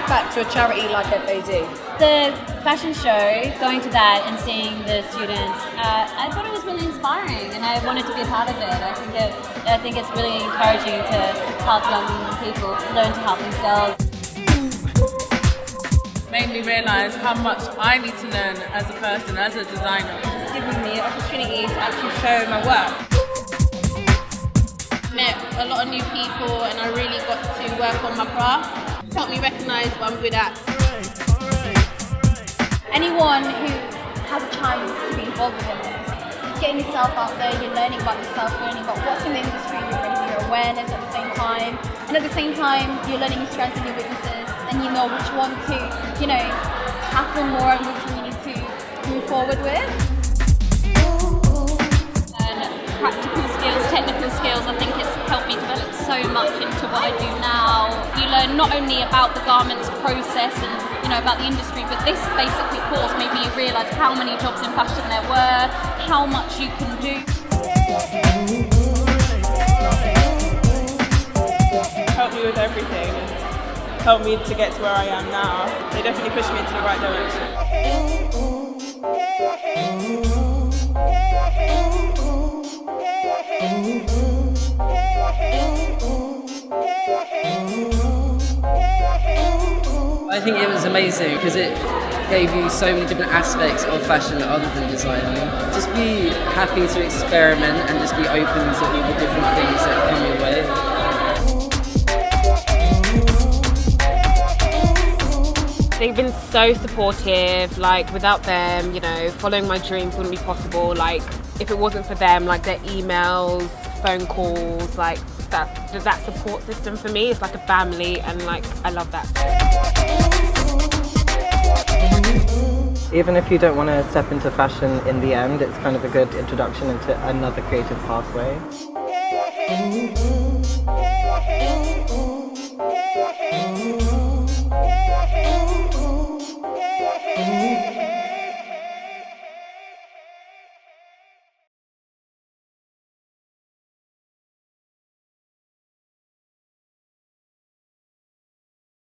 Back to a charity like FAD? The fashion show, going to that and seeing the students, I thought it was really inspiring, and I wanted to be a part of it. I think it's really encouraging to help young people learn to help themselves. Made me realise how much I need to learn as a person, as a designer. It's given me an opportunity to actually show my work. Met a lot of new people, and I really got to work on my craft. Helped me recognise what I'm good at. Anyone who has a chance to be involved in this, getting yourself out there, you're learning about yourself, learning about what's in the industry, you're raising your awareness at the same time, and at the same time you're learning your strengths and your weaknesses, and you know which one to, tackle more and which one you need to move forward with. And practical skills, technical skills, I think it's helped me develop so much into what I do now. You learn not only about the garments process and about the industry, but this basically course made me realise how many jobs in fashion there were, how much you can do. Helped me with everything and helped me to get to where I am now. They definitely pushed me into the right direction. I think it was amazing because it gave you so many different aspects of fashion other than designing. Just be happy to experiment and just be open to all the different things that come your way. They've been so supportive. Without them, following my dreams wouldn't be possible. If it wasn't for them, their emails, phone calls, that support system for me is like a family, and I love that. Even if you don't want to step into fashion in the end, it's kind of a good introduction into another creative pathway.